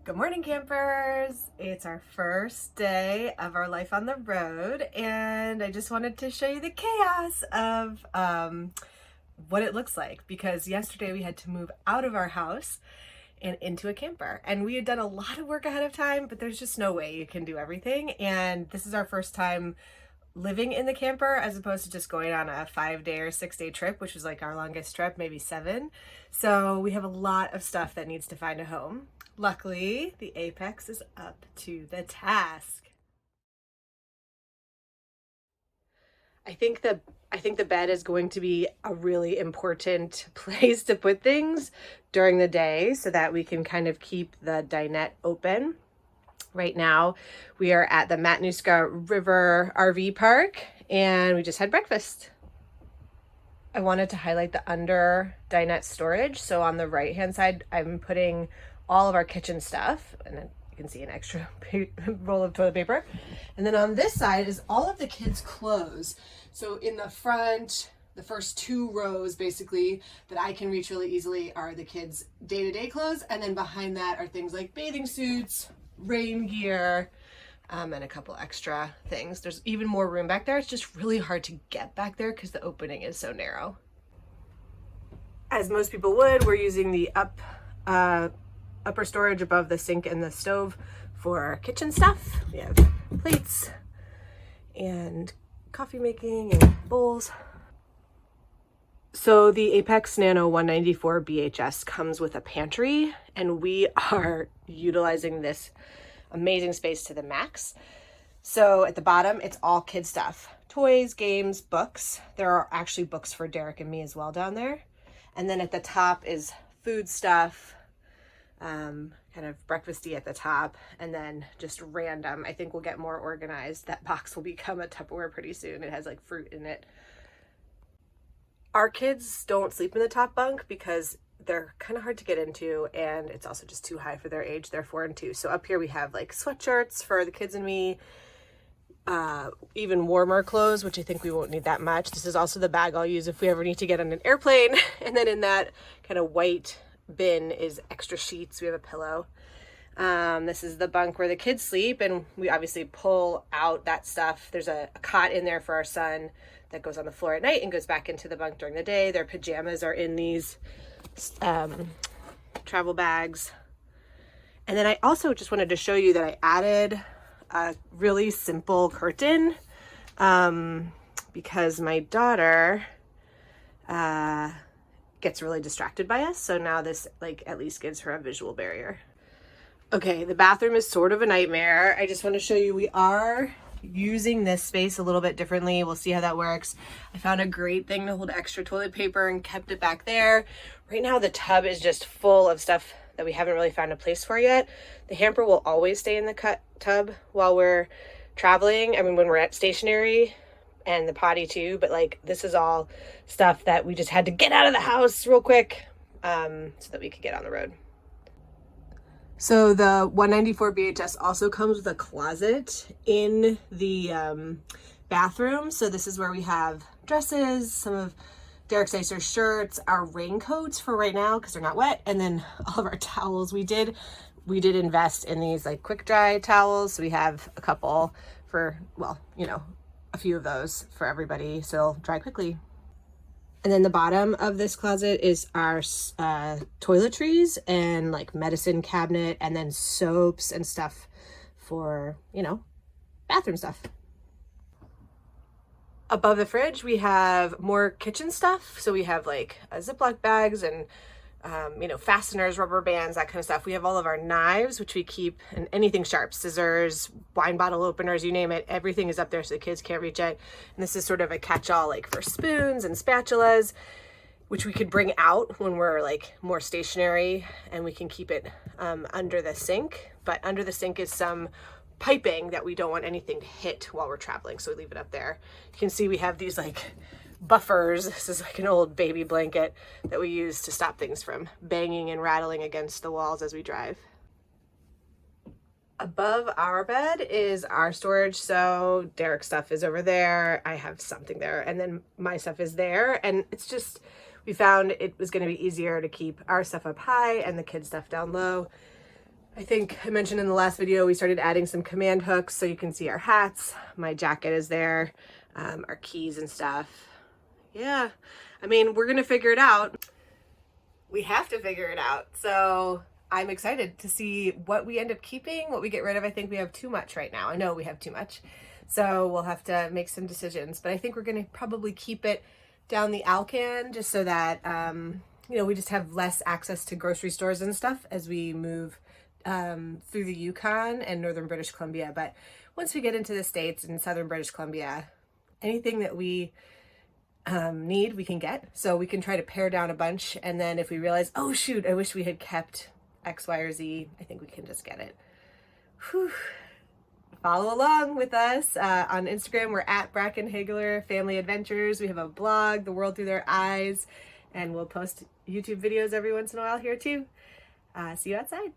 Good morning, campers. It's our first day of our life on the road, and I just wanted to show you the chaos of what it looks like, because yesterday we had to move out of our house and into a camper, and we had done a lot of work ahead of time, but there's just no way you can do everything. And this is our first time living in the camper as opposed to just going on a 5-day or 6-day trip, which was like our longest trip, maybe 7. So we have a lot of stuff that needs to find a home. Luckily, the Apex is up to the task. I think the bed is going to be a really important place to put things during the day so that we can kind of keep the dinette open. Right now, we are at the Matanuska RV Park, and we just had breakfast. I wanted to highlight the under dinette storage. So on the right-hand side, I'm putting all of our kitchen stuff, and then you can see an extra roll of toilet paper. And then on this side is all of the kids' clothes. So in the front, the first 2 rows basically that I can reach really easily are the kids' day-to-day clothes. And then behind that are things like bathing suits, rain gear, and a couple extra things. There's even more room back there. It's just really hard to get back there because the opening is so narrow. As most people would, we're using the upper storage above the sink and the stove for kitchen stuff. We have plates and coffee making and bowls. So the Apex Nano 194 BHS comes with a pantry, and we are utilizing this amazing space to the max. So at the bottom, it's all kid stuff: toys, games, books. There are actually books for Derek and me as well down there. And then at the top is food stuff, kind of breakfasty at the top, and then just random. I think we'll get more organized. That box will become a Tupperware pretty soon. It has like fruit in it. Our kids don't sleep in the top bunk because they're kind of hard to get into, and it's also just too high for their age. They're 4 and 2. So up here we have like sweatshirts for the kids and me, even warmer clothes, which I think we won't need that much. This is also the bag I'll use if we ever need to get on an airplane. And then in that kind of white bin is extra sheets. We have a pillow. This is the bunk where the kids sleep, and we obviously pull out that stuff. There's a cot in there for our son that goes on the floor at night and goes back into the bunk during the day. Their pajamas are in these travel bags. And then I also just wanted to show you that I added a really simple curtain because my daughter gets really distracted by us. So now this like at least gives her a visual barrier. Okay, the bathroom is sort of a nightmare. I just want to show you we are using this space a little bit differently. We'll see how that works. I found a great thing to hold extra toilet paper and kept it back there. Right now the tub is just full of stuff that we haven't really found a place for yet. The hamper will always stay in the tub while we're traveling. I mean, when we're at stationary, and the potty too, but like this is all stuff that we just had to get out of the house real quick so that we could get on the road. So the 194 BHS also comes with a closet in the bathroom. So this is where we have dresses, some of Derek's nicer shirts, our raincoats for right now because they're not wet, and then all of our towels. We did invest in these like quick dry towels. So we have a couple for, well, you know, a few of those for everybody, so they'll dry quickly. And then the bottom of this closet is our toiletries and like medicine cabinet, and then soaps and stuff for, you know, bathroom stuff. Above the fridge, we have more kitchen stuff. So we have like Ziploc bags and, you know, fasteners, rubber bands, that kind of stuff. We have all of our knives, which we keep, and anything sharp, scissors, wine bottle openers, you name it. Everything is up there so the kids can't reach it. And this is sort of a catch-all like for spoons and spatulas, which we could bring out when we're like more stationary, and we can keep it under the sink. But under the sink is some piping that we don't want anything to hit while we're traveling, so we leave it up there. You can see we have these like buffers. This is like an old baby blanket that we use to stop things from banging and rattling against the walls as we drive. Above our bed is our storage. So Derek's stuff is over there. I have something there, and then my stuff is there. And it's just, we found it was going to be easier to keep our stuff up high and the kids' stuff down low. I think I mentioned in the last video, we started adding some command hooks so you can see our hats. My jacket is there, our keys and stuff. Yeah, I mean, we're gonna figure it out. We have to figure it out. So I'm excited to see what we end up keeping, what we get rid of. I think we have too much right now. I know we have too much. So we'll have to make some decisions, but I think we're gonna probably keep it down the Alcan just so that, you know, we just have less access to grocery stores and stuff as we move through the Yukon and northern British Columbia. But once we get into the States and southern British Columbia, anything that we need, we can get. So we can try to pare down a bunch. And then if we realize, oh shoot, I wish we had kept X, Y, or Z, I think we can just get it. Whew. Follow along with us on Instagram. We're at Bracken Hagler Family Adventures. We have a blog, The World Through Their Eyes, and we'll post YouTube videos every once in a while here too. See you outside.